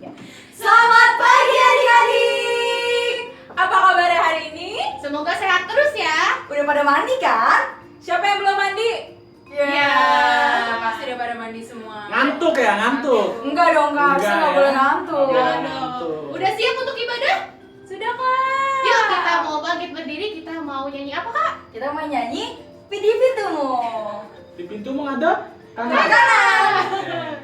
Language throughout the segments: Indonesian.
Ya. Selamat pagi adik-adik. Apa kabarnya hari ini? Semoga sehat terus ya. Udah pada mandi kan? Siapa yang belum mandi? Ya. Pasti udah pada mandi semua. Ngantuk ya, ngantuk. Enggak dong, Kak. Harusnya Enggak nggak ya? boleh ngantuk. Nggak Jangan boleh. dong. Udah siap untuk ibadah? Sudah, Kak. Yuk kita mau bangkit berdiri, kita mau nyanyi apa Kak? Kita mau nyanyi Pidi Pintumu. Di pintumu ada Kanan.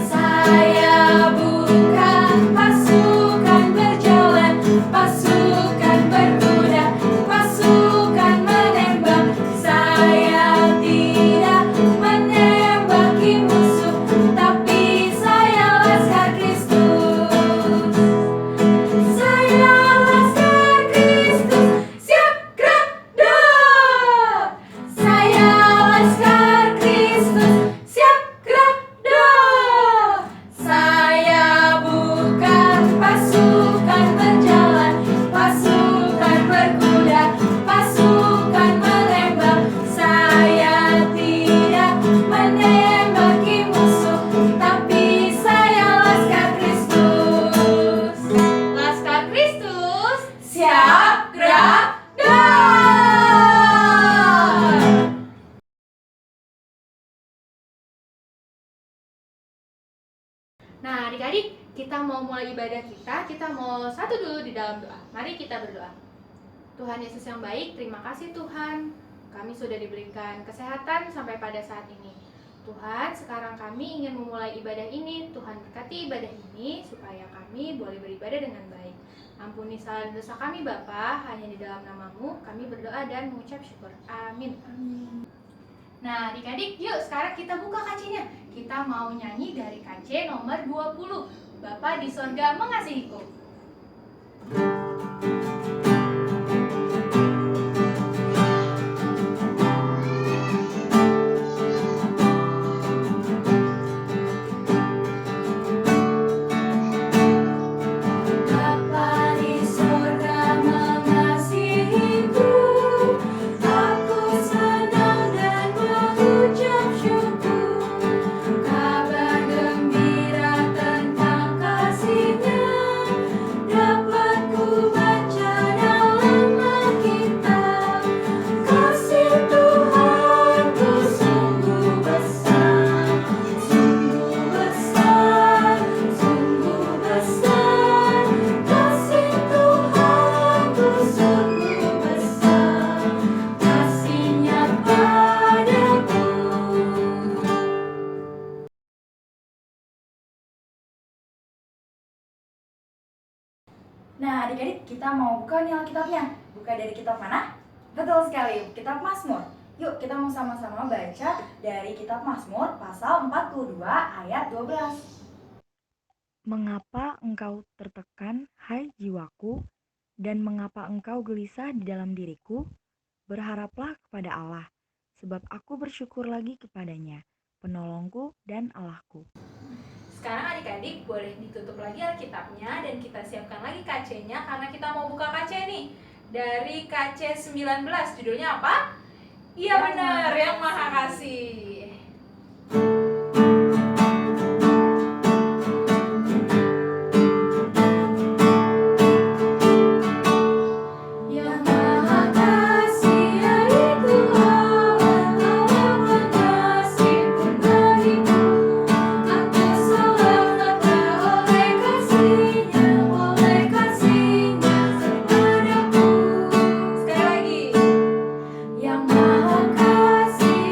Saya buka pasukan berjalan, pasukan berkuda, pasukan menembak. Saya tidak menembaki musuh, tapi saya laskar Kristus. Saya laskar Kristus, siap gerak dah. Saya laskar Kristus, siap gerak dah. Saya bukan pasukan berjalan, pasukan berkuda, pasukan menembak. Saya tidak menembaki musuh, tapi saya laskar Kristus. Laskar Kristus. Siap gerak dah. Nah adik-adik, kita mau mulai ibadah kita mau satu dulu di dalam doa. Mari kita berdoa. Tuhan Yesus yang baik, terima kasih Tuhan. Kami sudah diberikan kesehatan sampai pada saat ini. Tuhan, sekarang kami ingin memulai ibadah ini. Tuhan berkati ibadah ini supaya kami boleh beribadah dengan baik. Ampuni salah dan dosa kami Bapa, hanya di dalam nama-Mu kami berdoa dan mengucap syukur. Amin. Nah adik-adik, yuk sekarang kita buka kacinya. Kita mau nyanyi dari KC nomor 20. Bapa di sorga mengasihiku. Bapa di surga mengasihiku, aku senang dan mengucap syukur. Kabar gembira tentang kasih-Nya dapat ku baca dalam Alkitab. Kasih Tuhanku sungguh besar, sungguh besar, sungguh besar. Kasih Tuhanku sungguh besar, kasih-Nya padaku. Nah adik-adik, kita mau buka nih Alkitabnya. Buka dari kitab mana? Betul sekali, kitab Mazmur. Yuk kita mau sama-sama baca dari kitab Mazmur pasal 42 ayat 12. Mengapa engkau tertekan, hai jiwaku, dan mengapa engkau gelisah di dalam diriku? Berharaplah kepada Allah, sebab aku bersyukur lagi kepadanya, penolongku dan Allahku. Sekarang adik-adik boleh ditutup lagi Alkitabnya dan kita siapkan lagi KC-nya karena kita mau buka KC nih. Dari KC 19, judulnya apa? Iya benar, yang Maha Kasih. Yang Maha Kasih yaitu Allah, Allah mengasihi pribadiku. Aku selalu oleh kasih-Nya kepadaku. Sekali lagi. Yang Maha Kasih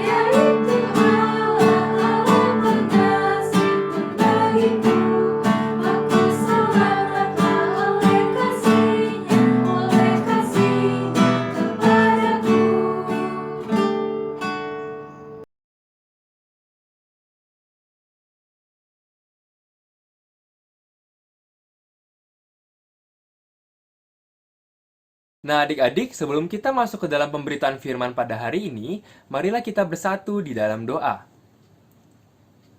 Nah, adik-adik, sebelum kita masuk ke dalam pemberitaan firman pada hari ini, marilah kita bersatu di dalam doa.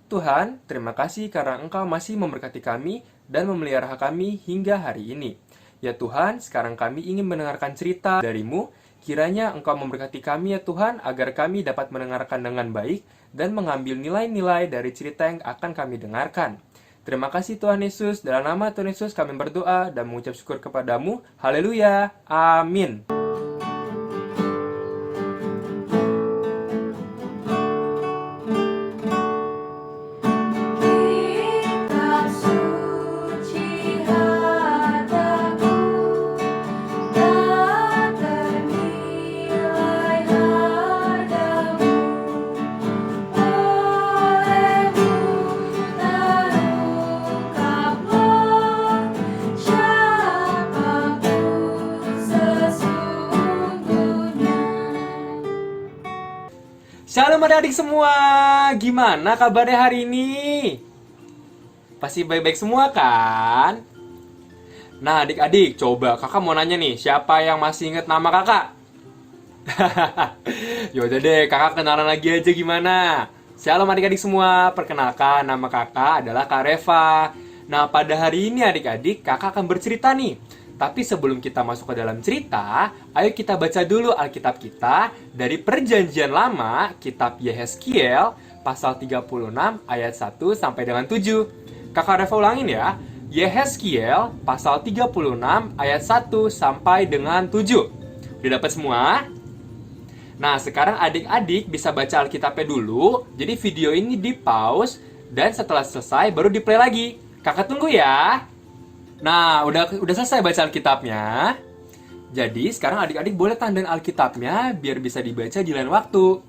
Tuhan, terima kasih karena Engkau masih memberkati kami dan memelihara kami hingga hari ini. Ya Tuhan, sekarang kami ingin mendengarkan cerita dari-Mu. Kiranya Engkau memberkati kami ya Tuhan, agar kami dapat mendengarkan dengan baik dan mengambil nilai-nilai dari cerita yang akan kami dengarkan. Terima kasih Tuhan Yesus, dalam nama Tuhan Yesus kami berdoa dan mengucap syukur kepadamu. Haleluya, amin. Kitab suci hartaku tak ternilai hargamu, olehmu terungkaplah siapaku sesungguhnya. Shalom adik-adik semua, gimana kabarnya hari ini? Pasti baik-baik semua kan? Nah adik-adik, coba kakak mau nanya nih, siapa yang masih inget nama kakak? Yaudah deh, kakak kenalan lagi aja gimana? Shalom adik-adik semua, perkenalkan nama kakak adalah Kak Reva. Nah pada hari ini adik-adik, kakak akan bercerita nih. Tapi sebelum kita masuk ke dalam cerita, ayo kita baca dulu Alkitab kita dari Perjanjian Lama, kitab Yehezkiel, pasal 36 ayat 1 sampai dengan 7. Kakak Reva ulangin ya. Yehezkiel, pasal 36 ayat 1 sampai dengan 7. Udah dapat semua? Nah, sekarang adik-adik bisa baca Alkitabnya dulu. Jadi video ini di pause dan setelah selesai baru di play lagi. Kakak tunggu ya. Nah, udah selesai baca Alkitabnya. Jadi, sekarang adik-adik boleh tandain Alkitabnya biar bisa dibaca di lain waktu.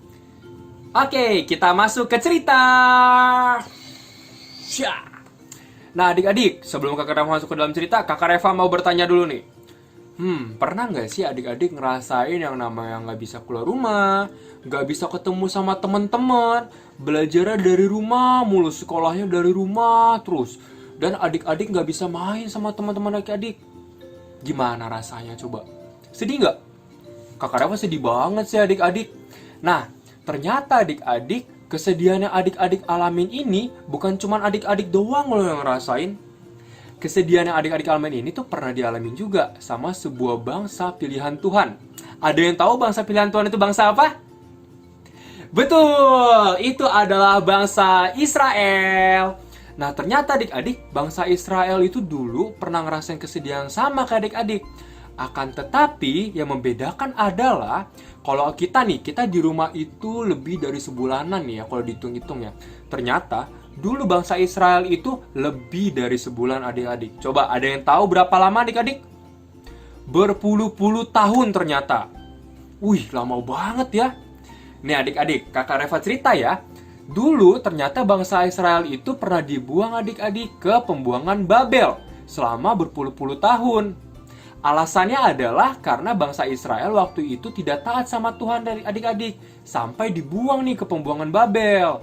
Oke, kita masuk ke cerita. Syah. Nah, adik-adik, sebelum Kakak Reva masuk ke dalam cerita, Kakak Reva mau bertanya dulu nih. Pernah nggak sih adik-adik ngerasain yang namanya nggak bisa keluar rumah, nggak bisa ketemu sama teman-teman, belajarnya dari rumah, mulu sekolahnya dari rumah terus, dan adik-adik nggak bisa main sama teman-teman adik-adik? Gimana rasanya coba? Sedih nggak? Kakak Reva sedih banget sih adik-adik. Nah, ternyata adik-adik, kesedihan yang adik-adik alamin ini bukan cuma adik-adik doang loh yang ngerasain. Kesedihan yang adik-adik alamin ini tuh pernah dialamin juga sama sebuah bangsa pilihan Tuhan. Ada yang tahu bangsa pilihan Tuhan itu bangsa apa? Betul, itu adalah bangsa Israel. Nah, ternyata adik-adik, bangsa Israel itu dulu pernah ngerasain kesedihan sama kayak adik-adik. Akan tetapi, yang membedakan adalah kalau kita di rumah itu lebih dari sebulanan nih ya, kalau dihitung-hitung ya. Ternyata, dulu bangsa Israel itu lebih dari sebulan adik-adik. Coba, ada yang tahu berapa lama adik-adik? Berpuluh-puluh tahun ternyata. Wih, lama banget ya. Nih adik-adik, Kakak Reva cerita ya. Dulu ternyata bangsa Israel itu pernah dibuang adik-adik ke pembuangan Babel selama berpuluh-puluh tahun. Alasannya adalah karena bangsa Israel waktu itu tidak taat sama Tuhan dari adik-adik, sampai dibuang nih ke pembuangan Babel.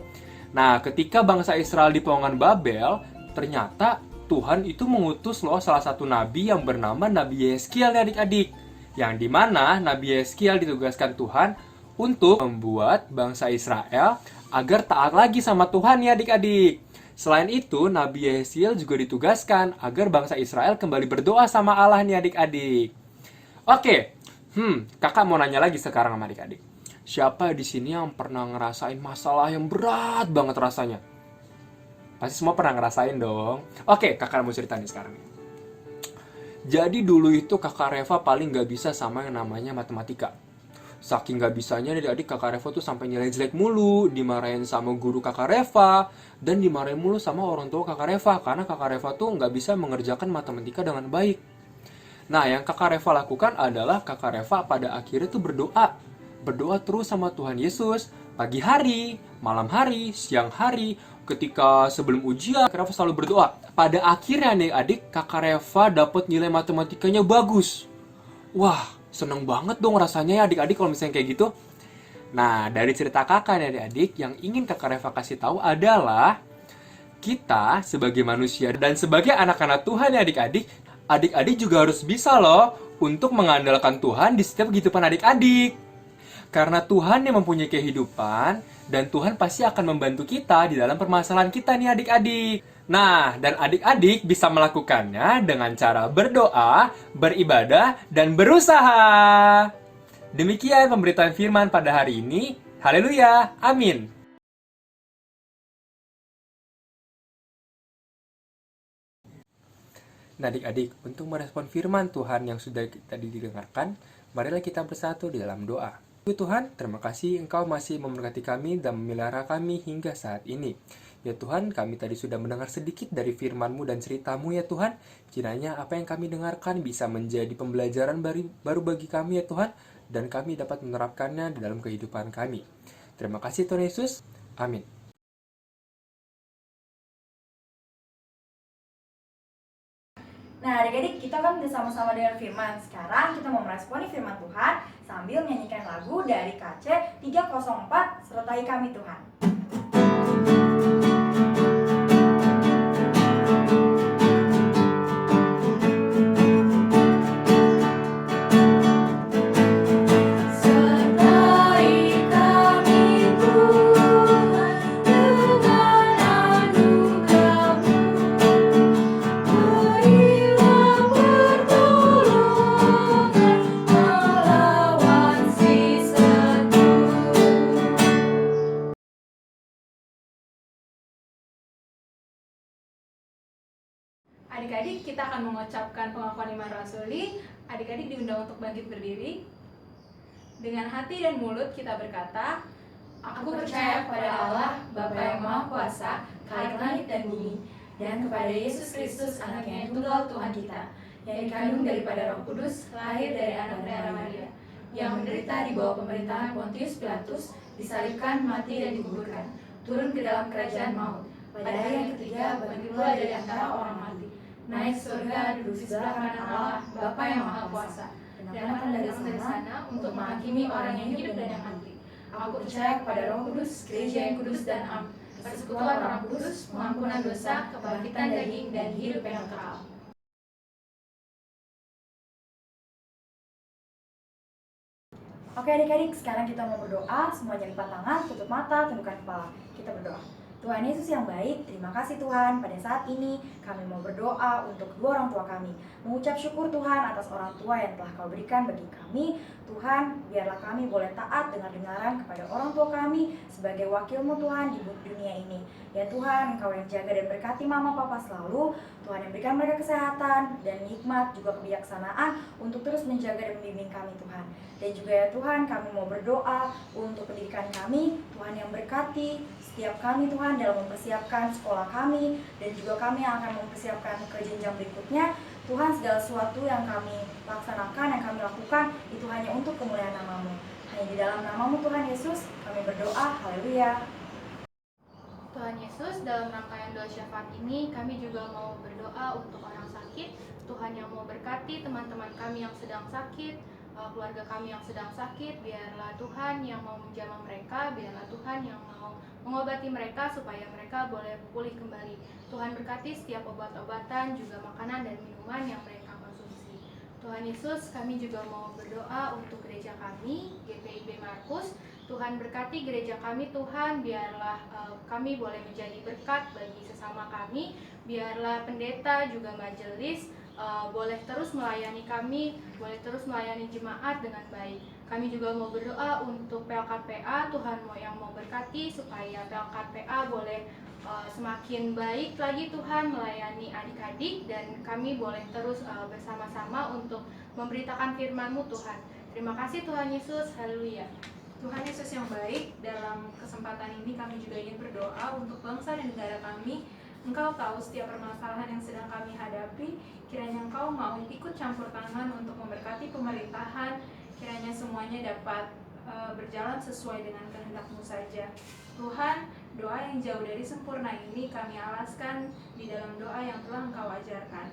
Nah, ketika bangsa Israel di pembuangan Babel, ternyata Tuhan itu mengutus loh salah satu nabi yang bernama Nabi Yehezkiel nih adik-adik. Yang dimana Nabi Yehezkiel ditugaskan Tuhan untuk membuat bangsa Israel agar taat lagi sama Tuhan ya adik-adik. Selain itu, Nabi Yehezkiel juga ditugaskan agar bangsa Israel kembali berdoa sama Allah nih adik-adik. Oke, kakak mau nanya lagi sekarang sama adik-adik. Siapa di sini yang pernah ngerasain masalah yang berat banget rasanya? Pasti semua pernah ngerasain dong. Oke, kakak mau cerita nih sekarang. Jadi dulu itu kakak Reva paling gak bisa sama yang namanya matematika. Saking gak bisanya adik-adik, kakak Reva tuh sampai nilai jelek mulu, dimarahin sama guru kakak Reva, dan dimarahin mulu sama orang tua kakak Reva, karena kakak Reva tuh gak bisa mengerjakan matematika dengan baik. Nah, yang kakak Reva lakukan adalah kakak Reva pada akhirnya tuh berdoa. Berdoa terus sama Tuhan Yesus, pagi hari, malam hari, siang hari, ketika sebelum ujian, kakak Reva selalu berdoa. Pada akhirnya adik-adik, kakak Reva dapat nilai matematikanya bagus. Wah, seneng banget dong rasanya ya adik-adik kalau misalnya kayak gitu. Nah, dari cerita kakak nih adik-adik, yang ingin kakak Reva kasih tahu adalah kita sebagai manusia dan sebagai anak-anak Tuhan ya adik-adik, adik-adik juga harus bisa loh untuk mengandalkan Tuhan di setiap kehidupan adik-adik. Karena Tuhan yang mempunyai kehidupan, dan Tuhan pasti akan membantu kita di dalam permasalahan kita nih adik-adik. Nah, dan adik-adik bisa melakukannya dengan cara berdoa, beribadah, dan berusaha. Demikian pemberitaan firman pada hari ini. Haleluya, amin. Nah adik-adik, untuk merespon firman Tuhan yang sudah tadi didengarkan, marilah kita bersatu di dalam doa. Tuhan, terima kasih Engkau masih memberkati kami dan memelihara kami hingga saat ini. Ya Tuhan, kami tadi sudah mendengar sedikit dari firman-Mu dan cerita-Mu ya Tuhan. Kiranya apa yang kami dengarkan bisa menjadi pembelajaran baru bagi kami ya Tuhan, dan kami dapat menerapkannya di dalam kehidupan kami. Terima kasih Tuhan Yesus. Amin. Nah adik-adik, kita kan udah sama-sama dengar firman. Sekarang kita mau meresponi firman Tuhan sambil menyanyikan lagu dari KC 304, Sertai Kami Tuhan. Adik-adik, kita akan mengucapkan pengakuan iman rasuli. Adik-adik diundang untuk bangkit berdiri. Dengan hati dan mulut kita berkata, Aku percaya kepada Allah, Bapa yang Maha Kuasa, Khalik langit dan bumi, dan kepada Yesus Kristus, Anaknya yang tunggal Tuhan kita, yang dikandung daripada Roh Kudus, lahir dari anak darah Maria, yang menderita di bawah pemerintahan Pontius Pilatus, disalibkan, mati dan dikuburkan, turun ke dalam kerajaan maut. Pada hari yang ketiga, bangkit pula dari antara orang mati, naik surga, duduk di sebelah kanan Allah, Bapa yang Maha Kuasa, dan akan datang dari sana untuk menghakimi orang yang hidup dan yang mati. Aku percaya kepada Roh Kudus, Gereja yang kudus dan am, persekutuan Orang Kudus, pengampunan dosa, kebangkitan daging, dan hidup yang kekal. Oke adik-adik, sekarang kita mau berdoa. Semuanya lipat tangan, tutup mata, tundukkan kepala. Kita berdoa. Tuhan Yesus yang baik, terima kasih Tuhan. Pada saat ini kami mau berdoa untuk kedua orang tua kami, mengucap syukur Tuhan atas orang tua yang telah Kau berikan bagi kami. Tuhan, biarlah kami boleh taat dengar-dengaran kepada orang tua kami sebagai wakil-Mu Tuhan di dunia ini. Ya Tuhan, Engkau yang jaga dan berkati mama papa selalu. Tuhan yang berikan mereka kesehatan dan hikmat, juga kebijaksanaan untuk terus menjaga dan membimbing kami Tuhan. Dan juga ya Tuhan, kami mau berdoa untuk pendidikan kami. Tuhan yang berkati setiap kami Tuhan dalam mempersiapkan sekolah kami, dan juga kami yang akan mempersiapkan ke jenjang berikutnya. Tuhan, segala sesuatu yang kami laksanakan, yang kami lakukan, itu hanya untuk kemuliaan nama-Mu. Hanya di dalam nama-Mu Tuhan Yesus kami berdoa. Haleluya. Tuhan Yesus, dalam rangkaian doa syafaat ini kami juga mau berdoa untuk orang sakit. Tuhan yang mau berkati teman-teman kami yang sedang sakit, keluarga kami yang sedang sakit. Biarlah Tuhan yang mau menjamah mereka, biarlah Tuhan yang mau mengobati mereka supaya mereka boleh pulih kembali. Tuhan berkati setiap obat-obatan, juga makanan dan minuman yang mereka konsumsi. Tuhan Yesus, kami juga mau berdoa untuk gereja kami, GPIB Markus. Tuhan berkati gereja kami Tuhan, biarlah kami boleh menjadi berkat bagi sesama kami. Biarlah pendeta juga majelis boleh terus melayani kami, boleh terus melayani jemaat dengan baik. Kami juga mau berdoa untuk PLKPA, Tuhan yang mau berkati supaya PLKPA boleh semakin baik lagi Tuhan melayani adik-adik, dan kami boleh terus bersama-sama untuk memberitakan firman-Mu Tuhan. Terima kasih Tuhan Yesus, haleluya. Tuhan Yesus yang baik, dalam kesempatan ini kami juga ingin berdoa untuk bangsa dan negara kami. Engkau tahu setiap permasalahan yang sedang kami hadapi. Kiranya Engkau mau ikut campur tangan untuk memberkati pemerintahan. Kiranya semuanya dapat berjalan sesuai dengan kehendak-Mu saja. Tuhan, doa yang jauh dari sempurna ini kami alaskan di dalam doa yang telah Engkau ajarkan.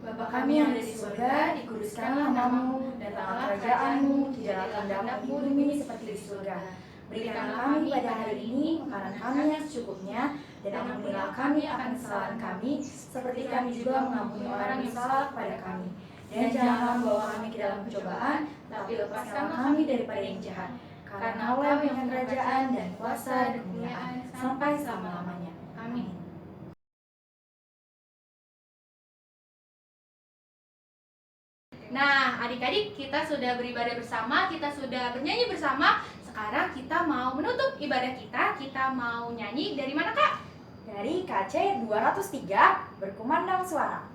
Bapa kami yang ada di surga, dikuduskanlah nama-Mu, datanglah kerajaan-Mu, tidaklah kehendak-Mu di bumi seperti di surga. Berikanlah kami pada hari ini makanan kami yang secukupnya, dan ampunilah kami akan kesalahan kami, seperti kami juga mengampuni orang yang salah kepada kami. Dan janganlah membawa kami ke dalam pencobaan, tapi lepaskanlah kami daripada yang jahat. Karena Allah yang punya kerajaan dan kuasa dan kemuliaan sampai selama-lamanya. Amin. Nah, adik-adik, kita sudah beribadah bersama, kita sudah bernyanyi bersama. Sekarang kita mau menutup ibadah kita. Kita mau nyanyi dari mana, Kak? Dari KC 203 berkumandang suara.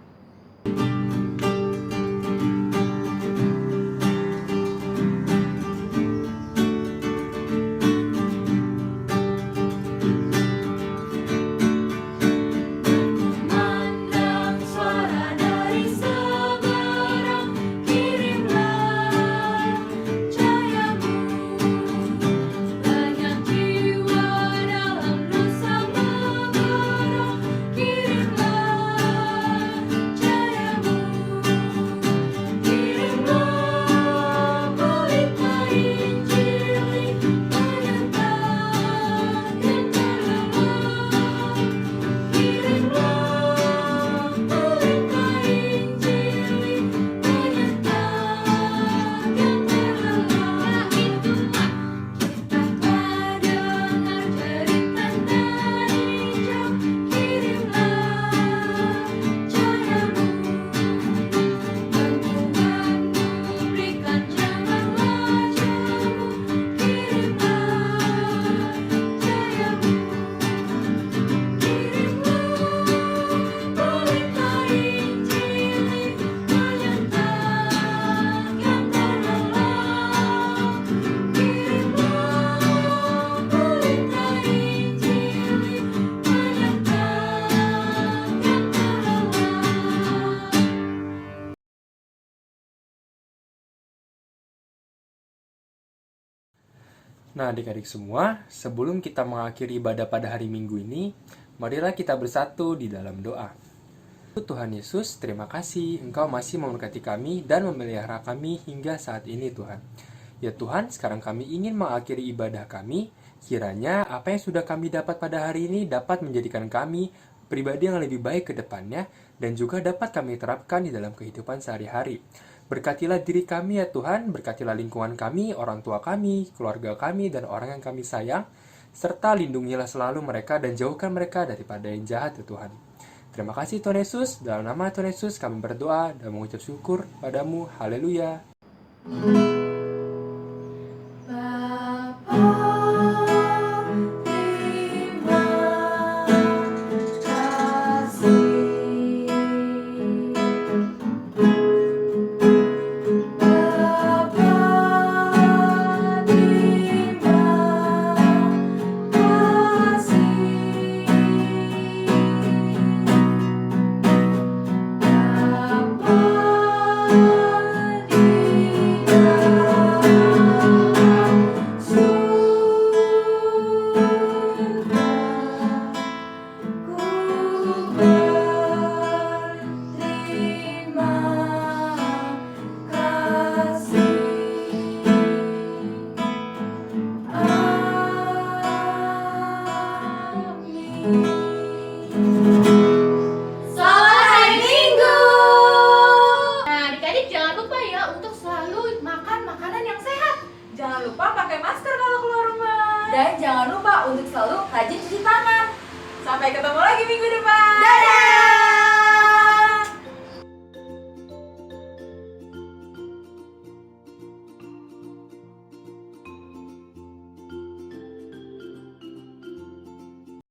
Nah, adik-adik semua, sebelum kita mengakhiri ibadah pada hari Minggu ini, marilah kita bersatu di dalam doa. Tuhan Yesus, terima kasih Engkau masih memberkati kami dan memelihara kami hingga saat ini, Tuhan. Ya Tuhan, sekarang kami ingin mengakhiri ibadah kami. Kiranya apa yang sudah kami dapat pada hari ini dapat menjadikan kami pribadi yang lebih baik ke depannya dan juga dapat kami terapkan di dalam kehidupan sehari-hari. Berkatilah diri kami ya Tuhan, berkatilah lingkungan kami, orang tua kami, keluarga kami, dan orang yang kami sayang, serta lindungilah selalu mereka dan jauhkan mereka daripada yang jahat ya Tuhan. Terima kasih Tuhan Yesus, dalam nama Tuhan Yesus kami berdoa dan mengucap syukur padamu, haleluya. Selamat hari Minggu. Nah, adik-adik jangan lupa ya untuk selalu makan makanan yang sehat. Jangan lupa pakai masker kalau keluar rumah. Dan jangan lupa untuk selalu rajin cuci tangan. Sampai ketemu lagi minggu depan. Dadah!